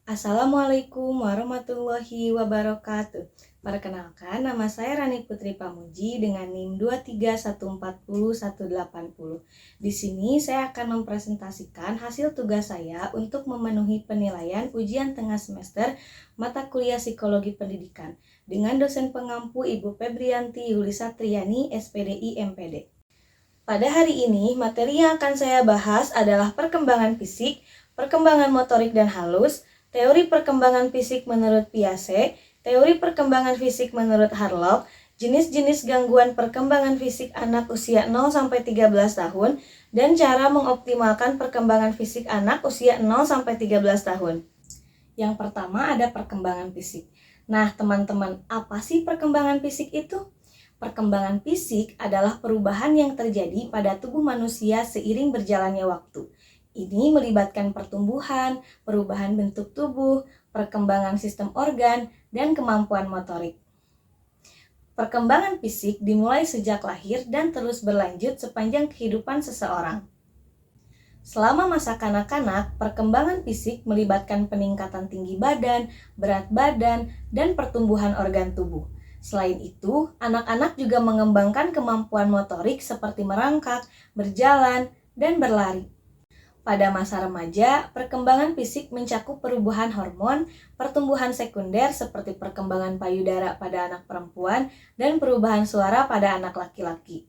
Assalamualaikum warahmatullahi wabarakatuh. Perkenalkan, nama saya Rani Putri Pamuji dengan NIM 23140-180. Di sini saya akan mempresentasikan hasil tugas saya untuk memenuhi penilaian ujian tengah semester mata kuliah Psikologi Pendidikan dengan dosen pengampu Ibu Febrianti Yulisa Triani, SPDI MPD. Pada hari ini, materi yang akan saya bahas adalah perkembangan fisik, perkembangan motorik dan halus, teori perkembangan fisik menurut Piaget, teori perkembangan fisik menurut Harlock, jenis-jenis gangguan perkembangan fisik anak usia 0-13 tahun, dan cara mengoptimalkan perkembangan fisik anak usia 0-13 tahun. Yang pertama ada perkembangan fisik. Nah, teman-teman, apa sih perkembangan fisik itu? Perkembangan fisik adalah perubahan yang terjadi pada tubuh manusia seiring berjalannya waktu. Ini melibatkan pertumbuhan, perubahan bentuk tubuh, perkembangan sistem organ, dan kemampuan motorik. Perkembangan fisik dimulai sejak lahir dan terus berlanjut sepanjang kehidupan seseorang. Selama masa kanak-kanak, perkembangan fisik melibatkan peningkatan tinggi badan, berat badan, dan pertumbuhan organ tubuh. Selain itu, anak-anak juga mengembangkan kemampuan motorik seperti merangkak, berjalan, dan berlari. Pada masa remaja, perkembangan fisik mencakup perubahan hormon, pertumbuhan sekunder seperti perkembangan payudara pada anak perempuan, dan perubahan suara pada anak laki-laki.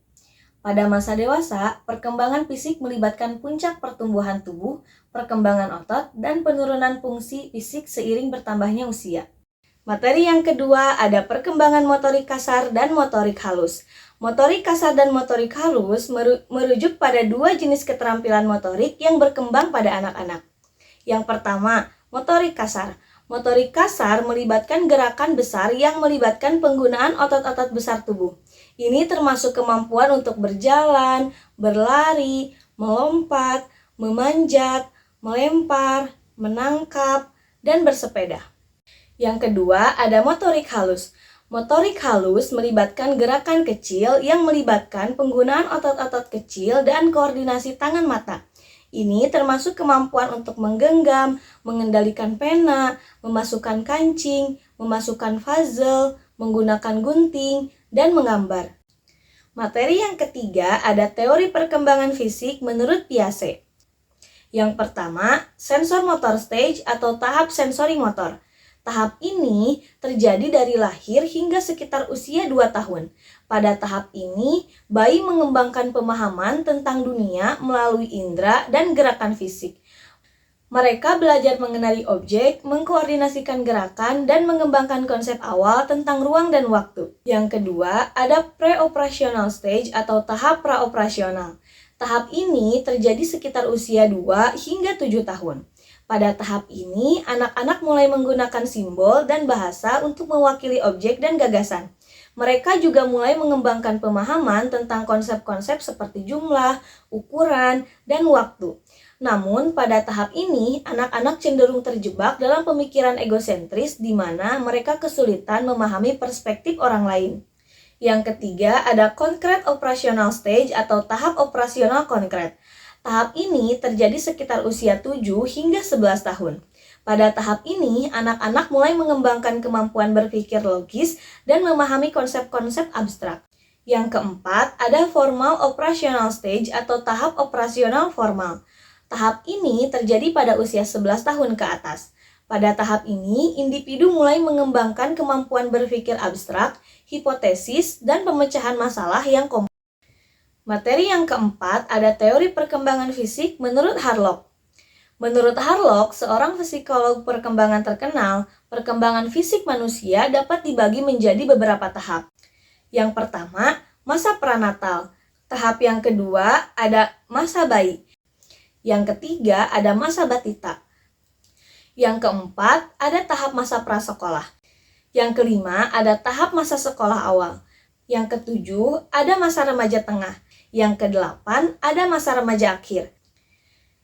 Pada masa dewasa, perkembangan fisik melibatkan puncak pertumbuhan tubuh, perkembangan otot, dan penurunan fungsi fisik seiring bertambahnya usia. Materi yang kedua ada perkembangan motorik kasar dan motorik halus. Motorik kasar dan motorik halus merujuk pada dua jenis keterampilan motorik yang berkembang pada anak-anak. Yang pertama, motorik kasar. Motorik kasar melibatkan gerakan besar yang melibatkan penggunaan otot-otot besar tubuh. Ini termasuk kemampuan untuk berjalan, berlari, melompat, memanjat, melempar, menangkap, dan bersepeda. Yang kedua, ada motorik halus. Motorik halus melibatkan gerakan kecil yang melibatkan penggunaan otot-otot kecil dan koordinasi tangan mata. Ini termasuk kemampuan untuk menggenggam, mengendalikan pena, memasukkan kancing, memasukkan puzzle, menggunakan gunting, dan menggambar. Materi yang ketiga ada teori perkembangan fisik menurut Piaget. Yang pertama, sensor motor stage atau tahap sensori motor. Tahap ini terjadi dari lahir hingga sekitar usia 2 tahun. Pada tahap ini, bayi mengembangkan pemahaman tentang dunia melalui indera dan gerakan fisik. Mereka belajar mengenali objek, mengkoordinasikan gerakan, dan mengembangkan konsep awal tentang ruang dan waktu. Yang kedua, ada pre-operational stage atau tahap praoperasional. Tahap ini terjadi sekitar usia 2 hingga 7 tahun. Pada tahap ini, anak-anak mulai menggunakan simbol dan bahasa untuk mewakili objek dan gagasan. Mereka juga mulai mengembangkan pemahaman tentang konsep-konsep seperti jumlah, ukuran, dan waktu. Namun, pada tahap ini, anak-anak cenderung terjebak dalam pemikiran egosentris di mana mereka kesulitan memahami perspektif orang lain. Yang ketiga, ada concrete operational stage atau tahap operasional konkret. Tahap ini terjadi sekitar usia 7 hingga 11 tahun. Pada tahap ini, anak-anak mulai mengembangkan kemampuan berpikir logis dan memahami konsep-konsep abstrak. Yang keempat, ada formal operational stage atau tahap operasional formal. Tahap ini terjadi pada usia 11 tahun ke atas. Pada tahap ini, individu mulai mengembangkan kemampuan berpikir abstrak, hipotesis, dan pemecahan masalah yang kompleks. Materi yang keempat ada teori perkembangan fisik menurut Harlock. Menurut Harlock, seorang psikolog perkembangan terkenal, perkembangan fisik manusia dapat dibagi menjadi beberapa tahap. Yang pertama, masa pranatal. Tahap yang kedua ada masa bayi. Yang ketiga ada masa batita. Yang keempat ada tahap masa prasekolah. Yang kelima ada tahap masa sekolah awal. Yang ketujuh ada masa remaja tengah. Yang kedelapan ada masa remaja akhir.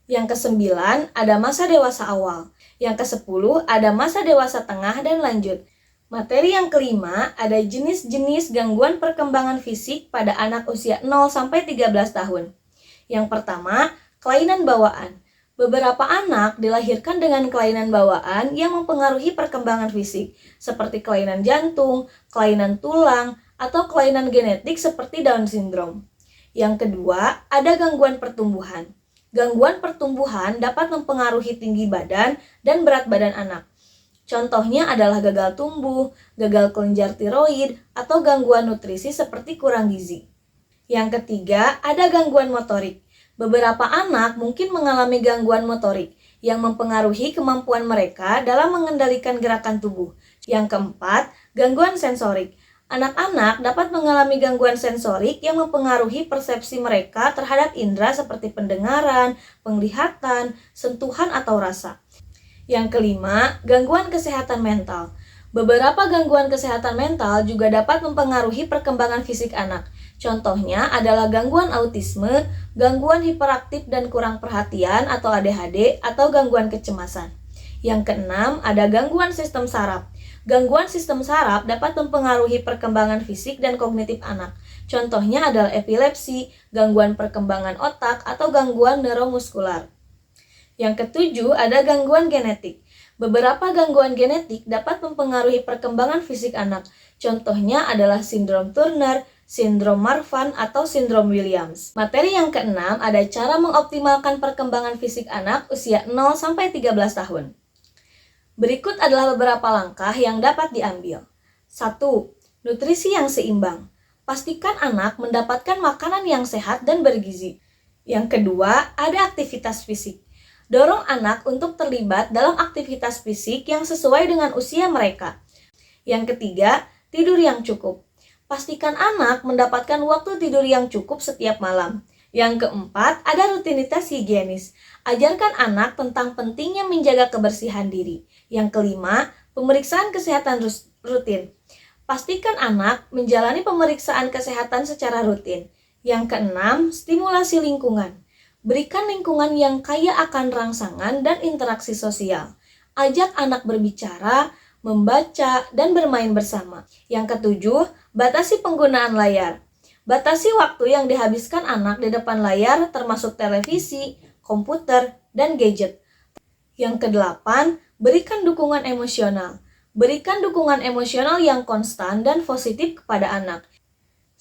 Yang kesembilan ada masa dewasa awal. Yang kesepuluh ada masa dewasa tengah dan lanjut. Materi yang kelima ada jenis-jenis gangguan perkembangan fisik pada anak usia 0-13 tahun. Yang pertama, kelainan bawaan. Beberapa anak dilahirkan dengan kelainan bawaan yang mempengaruhi perkembangan fisik, seperti kelainan jantung, kelainan tulang, atau kelainan genetik seperti Down syndrome. Yang kedua, ada gangguan pertumbuhan. Gangguan pertumbuhan dapat mempengaruhi tinggi badan dan berat badan anak. Contohnya adalah gagal tumbuh, gagal kelenjar tiroid, atau gangguan nutrisi seperti kurang gizi. Yang ketiga, ada gangguan motorik. Beberapa anak mungkin mengalami gangguan motorik yang mempengaruhi kemampuan mereka dalam mengendalikan gerakan tubuh. Yang keempat, gangguan sensorik. Anak-anak dapat mengalami gangguan sensorik yang mempengaruhi persepsi mereka terhadap indera seperti pendengaran, penglihatan, sentuhan, atau rasa. Yang kelima, gangguan kesehatan mental. Beberapa gangguan kesehatan mental juga dapat mempengaruhi perkembangan fisik anak. Contohnya adalah gangguan autisme, gangguan hiperaktif dan kurang perhatian atau ADHD, atau gangguan kecemasan. Yang keenam, ada gangguan sistem saraf. Gangguan sistem saraf dapat mempengaruhi perkembangan fisik dan kognitif anak. Contohnya adalah epilepsi, gangguan perkembangan otak, atau gangguan neuromuskular. Yang ketujuh, ada gangguan genetik. Beberapa gangguan genetik dapat mempengaruhi perkembangan fisik anak. Contohnya adalah sindrom Turner, sindrom Marfan, atau sindrom Williams. Materi yang keenam ada cara mengoptimalkan perkembangan fisik anak usia 0-13 tahun. Berikut adalah beberapa langkah yang dapat diambil. 1. Nutrisi yang seimbang. Pastikan anak mendapatkan makanan yang sehat dan bergizi. Yang kedua, ada aktivitas fisik. Dorong anak untuk terlibat dalam aktivitas fisik yang sesuai dengan usia mereka. Yang ketiga, tidur yang cukup. Pastikan anak mendapatkan waktu tidur yang cukup setiap malam. Yang keempat, ada rutinitas higienis. Ajarkan anak tentang pentingnya menjaga kebersihan diri. Yang kelima, pemeriksaan kesehatan rutin. Pastikan anak menjalani pemeriksaan kesehatan secara rutin. Yang keenam, stimulasi lingkungan. Berikan lingkungan yang kaya akan rangsangan dan interaksi sosial. Ajak anak berbicara, membaca, dan bermain bersama. Yang ketujuh, batasi penggunaan layar. Batasi waktu yang dihabiskan anak di depan layar termasuk televisi, komputer, dan gadget. Yang kedelapan, berikan dukungan emosional. Berikan dukungan emosional yang konstan dan positif kepada anak.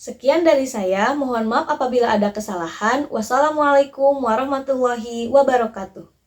Sekian dari saya, mohon maaf apabila ada kesalahan. Wassalamualaikum warahmatullahi wabarakatuh.